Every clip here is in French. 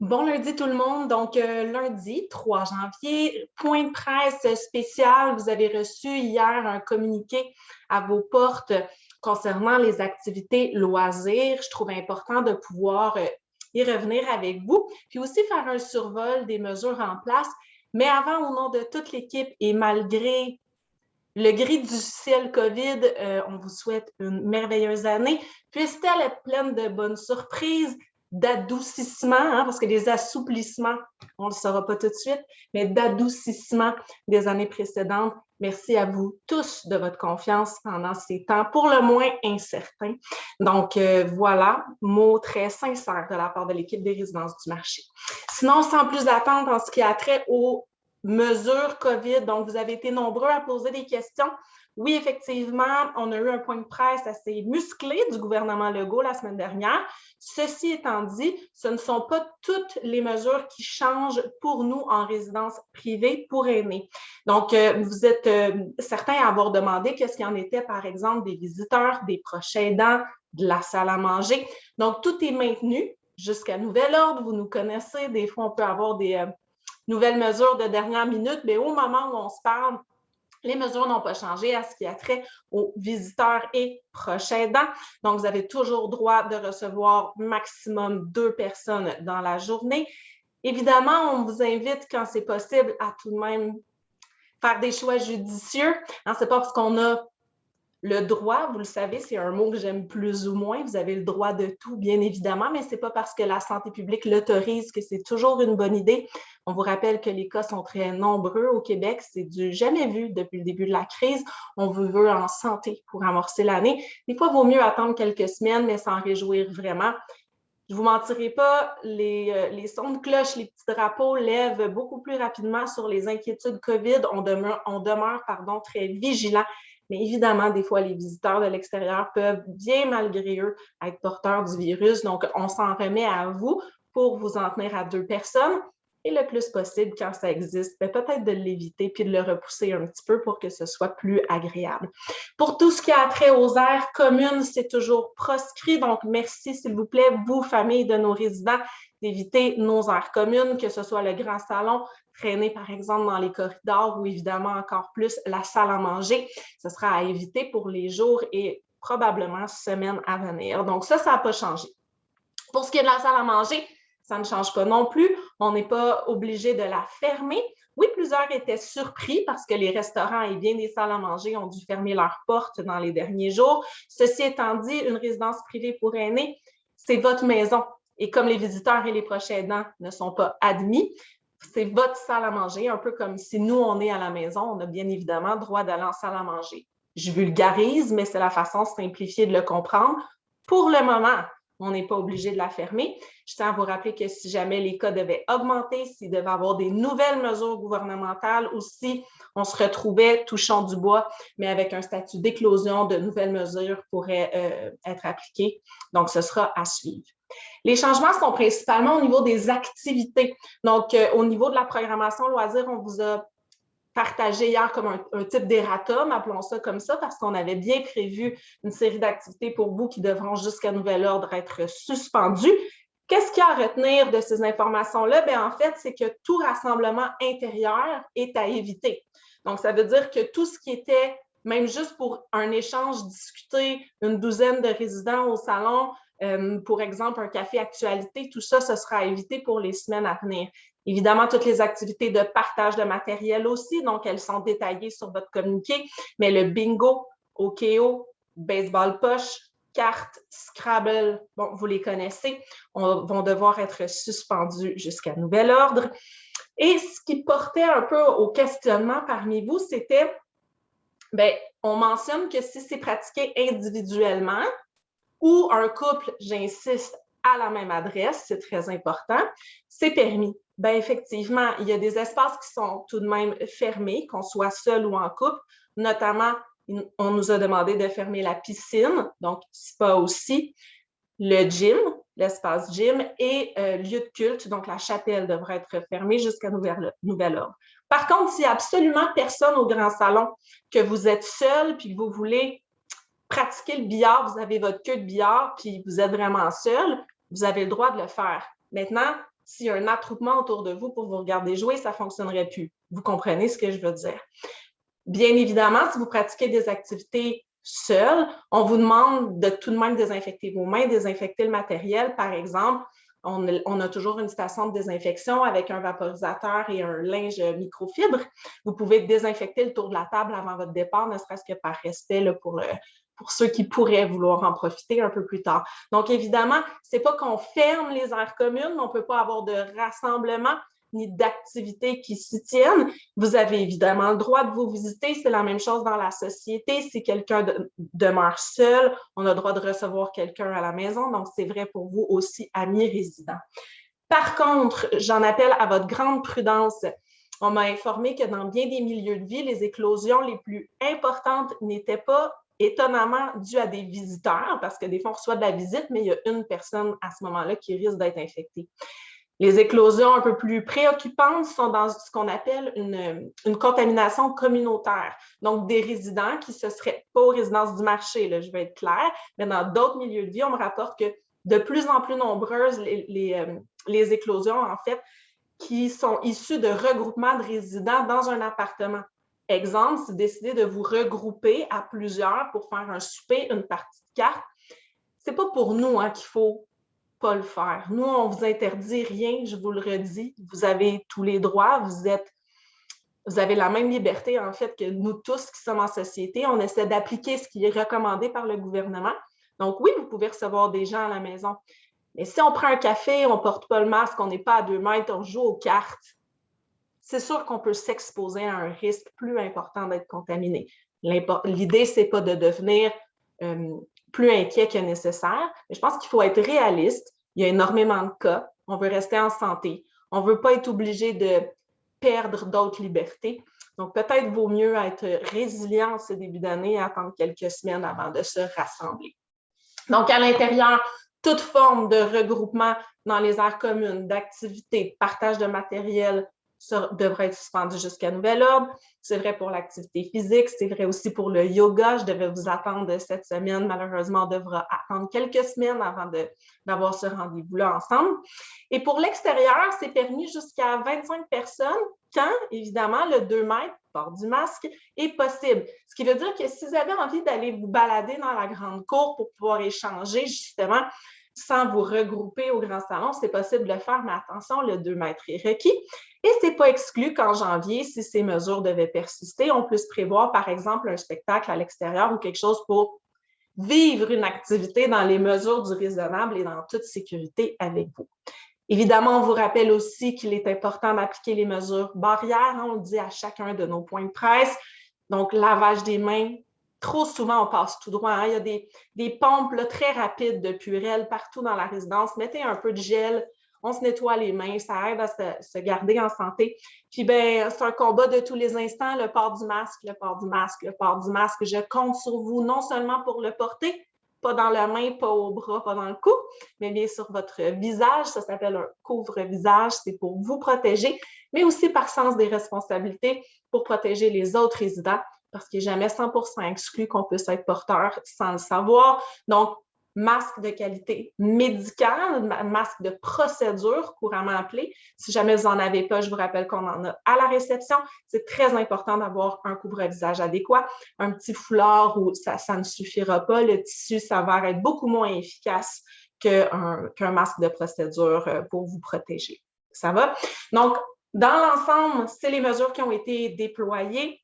Bon lundi tout le monde. Donc, lundi 3 janvier, point de presse spécial. Vous avez reçu hier un communiqué à vos portes concernant les activités loisirs. Je trouve important de pouvoir y revenir avec vous, puis aussi faire un survol des mesures en place. Mais avant, au nom de toute l'équipe et malgré le gris du ciel COVID, on vous souhaite une merveilleuse année. Puisse-t-elle être pleine de bonnes surprises, d'adoucissement, hein, parce que les assouplissements, on ne le saura pas tout de suite, mais d'adoucissement des années précédentes. Merci à vous tous de votre confiance pendant ces temps pour le moins incertains. Donc, voilà, mot très sincère de la part de l'équipe des résidences du marché. Sinon, sans plus attendre en ce qui a trait aux mesures COVID. Donc, vous avez été nombreux à poser des questions. Oui, effectivement, on a eu un point de presse assez musclé du gouvernement Legault la semaine dernière. Ceci étant dit, ce ne sont pas toutes les mesures qui changent pour nous en résidence privée pour aînés. Donc, vous êtes certains à avoir demandé qu'est-ce qu'il y en était, par exemple, des visiteurs, des proches aidants, de la salle à manger. Donc, tout est maintenu jusqu'à nouvel ordre. Vous nous connaissez, des fois, on peut avoir des nouvelles mesures de dernière minute, mais au moment où on se parle, les mesures n'ont pas changé à ce qui a trait aux visiteurs et proches aidants. Donc, vous avez toujours droit de recevoir maximum 2 personnes dans la journée. Évidemment, on vous invite, quand c'est possible, à tout de même faire des choix judicieux. Hein, c'est pas parce qu'on a le droit, vous le savez, c'est un mot que j'aime plus ou moins. Vous avez le droit de tout, bien évidemment, mais ce n'est pas parce que la santé publique l'autorise que c'est toujours une bonne idée. On vous rappelle que les cas sont très nombreux au Québec. C'est du jamais vu depuis le début de la crise. On vous veut en santé pour amorcer l'année. Des fois, il vaut mieux attendre quelques semaines, mais s'en réjouir vraiment. Je ne vous mentirai pas, les sons de cloche, les petits drapeaux lèvent beaucoup plus rapidement sur les inquiétudes COVID. On demeure très vigilant. Mais évidemment, des fois, les visiteurs de l'extérieur peuvent, bien malgré eux, être porteurs du virus. Donc, on s'en remet à vous pour vous en tenir à 2 personnes. Et le plus possible, quand ça existe, peut-être de l'éviter puis de le repousser un petit peu pour que ce soit plus agréable. Pour tout ce qui a trait aux aires communes, c'est toujours proscrit. Donc, merci, s'il vous plaît, vous, famille de nos résidents, d'éviter nos aires communes, que ce soit le grand salon, traîner, par exemple, dans les corridors ou évidemment encore plus la salle à manger. Ce sera à éviter pour les jours et probablement semaines à venir. Donc, ça n'a pas changé. Pour ce qui est de la salle à manger, ça ne change pas non plus. On n'est pas obligé de la fermer. Oui, plusieurs étaient surpris parce que les restaurants et bien des salles à manger ont dû fermer leurs portes dans les derniers jours. Ceci étant dit, une résidence privée pour aînés, c'est votre maison. Et comme les visiteurs et les proches aidants ne sont pas admis, c'est votre salle à manger, un peu comme si nous, on est à la maison, on a bien évidemment le droit d'aller en salle à manger. Je vulgarise, mais c'est la façon simplifiée de le comprendre. Pour le moment, on n'est pas obligé de la fermer. Je tiens à vous rappeler que si jamais les cas devaient augmenter, s'il devait y avoir des nouvelles mesures gouvernementales ou si on se retrouvait, touchant du bois, mais avec un statut d'éclosion, de nouvelles mesures pourraient être appliquées. Donc, ce sera à suivre. Les changements sont principalement au niveau des activités. Donc, au niveau de la programmation loisirs, on vous a partagé hier comme un type d'erratum, appelons ça comme ça, parce qu'on avait bien prévu une série d'activités pour vous qui devront jusqu'à nouvel ordre être suspendues. Qu'est-ce qu'il y a à retenir de ces informations-là? Bien, en fait, c'est que tout rassemblement intérieur est à éviter. Donc, ça veut dire que tout ce qui était, même juste pour un échange discuté, une douzaine de résidents au salon, pour exemple, un café actualité, tout ça, ce sera à éviter pour les semaines à venir. Évidemment, toutes les activités de partage de matériel aussi, donc elles sont détaillées sur votre communiqué, mais le bingo, OKO, baseball poche, cartes, Scrabble, bon, vous les connaissez, vont devoir être suspendus jusqu'à nouvel ordre. Et ce qui portait un peu au questionnement parmi vous, c'était, bien, on mentionne que si c'est pratiqué individuellement ou un couple, j'insiste, à la même adresse, c'est très important, c'est permis. Bien, effectivement, il y a des espaces qui sont tout de même fermés, qu'on soit seul ou en couple. Notamment, on nous a demandé de fermer la piscine, donc spa aussi, le gym, l'espace gym et lieu de culte, donc la chapelle devrait être fermée jusqu'à nouvel ordre. Par contre, s'il n'y a absolument personne au grand salon, que vous êtes seul puis que vous voulez pratiquer le billard, vous avez votre queue de billard puis vous êtes vraiment seul, vous avez le droit de le faire. Maintenant, s'il y a un attroupement autour de vous pour vous regarder jouer, ça ne fonctionnerait plus. Vous comprenez ce que je veux dire? Bien évidemment, si vous pratiquez des activités seules, on vous demande de tout de même désinfecter vos mains, désinfecter le matériel. Par exemple, on a toujours une station de désinfection avec un vaporisateur et un linge microfibre. Vous pouvez désinfecter le tour de la table avant votre départ, ne serait-ce que par respect là, pour ceux qui pourraient vouloir en profiter un peu plus tard. Donc, évidemment, ce n'est pas qu'on ferme les aires communes, mais on ne peut pas avoir de rassemblement ni d'activités qui s'y tiennent. Vous avez évidemment le droit de vous visiter. C'est la même chose dans la société. Si quelqu'un demeure seul, on a le droit de recevoir quelqu'un à la maison. Donc, c'est vrai pour vous aussi, amis résidents. Par contre, j'en appelle à votre grande prudence. On m'a informé que dans bien des milieux de vie, les éclosions les plus importantes n'étaient pas étonnamment dues à des visiteurs, parce que des fois, on reçoit de la visite, mais il y a une personne à ce moment-là qui risque d'être infectée. Les éclosions un peu plus préoccupantes sont dans ce qu'on appelle une contamination communautaire. Donc, des résidents qui ne seraient pas aux résidences du marché, là, je vais être claire, mais dans d'autres milieux de vie, on me rapporte que de plus en plus nombreuses les éclosions, en fait, qui sont issues de regroupements de résidents dans un appartement. Exemple, si vous décidez de vous regrouper à plusieurs pour faire un souper, une partie de cartes, ce n'est pas pour nous qu'il faut pas le faire. Nous, on ne vous interdit rien, je vous le redis. Vous avez tous les droits, vous avez la même liberté, en fait, que nous tous qui sommes en société. On essaie d'appliquer ce qui est recommandé par le gouvernement. Donc, oui, vous pouvez recevoir des gens à la maison. Mais si on prend un café, on ne porte pas le masque, on n'est pas à 2 mètres, on joue aux cartes, c'est sûr qu'on peut s'exposer à un risque plus important d'être contaminé. L'idée, ce n'est pas de devenir plus inquiet que nécessaire. Mais je pense qu'il faut être réaliste. Il y a énormément de cas. On veut rester en santé. On ne veut pas être obligé de perdre d'autres libertés. Donc, peut-être vaut mieux être résilient en ce début d'année et attendre quelques semaines avant de se rassembler. Donc, à l'intérieur, toute forme de regroupement dans les aires communes, d'activités, de partage de matériel devrait être suspendu jusqu'à nouvel ordre. C'est vrai pour l'activité physique, c'est vrai aussi pour le yoga. Je devais vous attendre cette semaine. Malheureusement, on devra attendre quelques semaines avant d'avoir ce rendez-vous-là ensemble. Et pour l'extérieur, c'est permis jusqu'à 25 personnes quand, évidemment, le 2 mètres, port du masque, est possible. Ce qui veut dire que si vous avez envie d'aller vous balader dans la grande cour pour pouvoir échanger, justement, sans vous regrouper au grand salon, c'est possible de le faire, mais attention, le 2 mètres est requis. Et ce n'est pas exclu qu'en janvier, si ces mesures devaient persister, on puisse prévoir, par exemple, un spectacle à l'extérieur ou quelque chose pour vivre une activité dans les mesures du raisonnable et dans toute sécurité avec vous. Évidemment, on vous rappelle aussi qu'il est important d'appliquer les mesures barrières. On le dit à chacun de nos points de presse. Donc, lavage des mains. Trop souvent, on passe tout droit. Il y a des pompes là, très rapides de Purell partout dans la résidence. Mettez un peu de gel. On se nettoie les mains. Ça aide à se garder en santé. Puis, c'est un combat de tous les instants. Le port du masque, le port du masque, le port du masque. Je compte sur vous non seulement pour le porter, pas dans la main, pas au bras, pas dans le cou, mais bien sur votre visage. Ça s'appelle un couvre-visage. C'est pour vous protéger, mais aussi par sens des responsabilités pour protéger les autres résidents, parce qu'il n'est jamais 100% exclu qu'on puisse être porteur sans le savoir. Donc, masque de qualité médicale, masque de procédure couramment appelé. Si jamais vous n'en avez pas, je vous rappelle qu'on en a à la réception. C'est très important d'avoir un couvre-visage adéquat. Un petit foulard où ça ne suffira pas. Le tissu s'avère être beaucoup moins efficace qu'un masque de procédure pour vous protéger. Ça va? Donc, dans l'ensemble, c'est les mesures qui ont été déployées.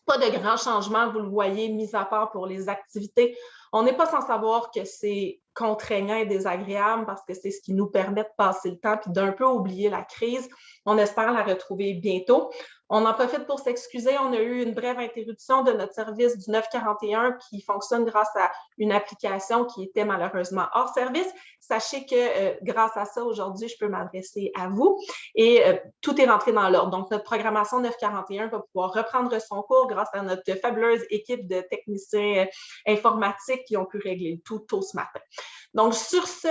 Pas de grands changements, vous le voyez, mis à part pour les activités. On n'est pas sans savoir que c'est contraignant et désagréable parce que c'est ce qui nous permet de passer le temps et d'un peu oublier la crise. On espère la retrouver bientôt. On en profite pour s'excuser. On a eu une brève interruption de notre service du 941 qui fonctionne grâce à une application qui était malheureusement hors service. Sachez que grâce à ça, aujourd'hui, je peux m'adresser à vous et tout est rentré dans l'ordre. Donc, notre programmation 941 va pouvoir reprendre son cours grâce à notre fabuleuse équipe de techniciens informatiques qui ont pu régler le tout tôt ce matin. Donc, sur ce,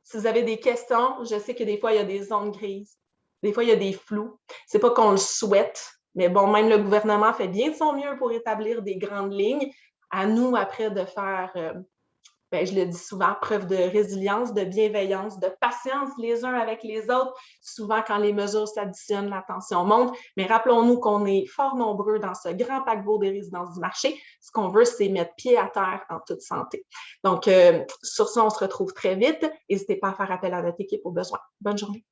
si vous avez des questions, je sais que des fois, il y a des zones grises. Des fois, il y a des flous. Ce n'est pas qu'on le souhaite, mais bon, même le gouvernement fait bien de son mieux pour établir des grandes lignes. À nous, après, de faire Bien, je le dis souvent, preuve de résilience, de bienveillance, de patience les uns avec les autres. Souvent, quand les mesures s'additionnent, la tension monte. Mais rappelons-nous qu'on est fort nombreux dans ce grand paquebot des résidences du marché. Ce qu'on veut, c'est mettre pied à terre en toute santé. Donc, sur ça, on se retrouve très vite. N'hésitez pas à faire appel à notre équipe au besoin. Bonne journée.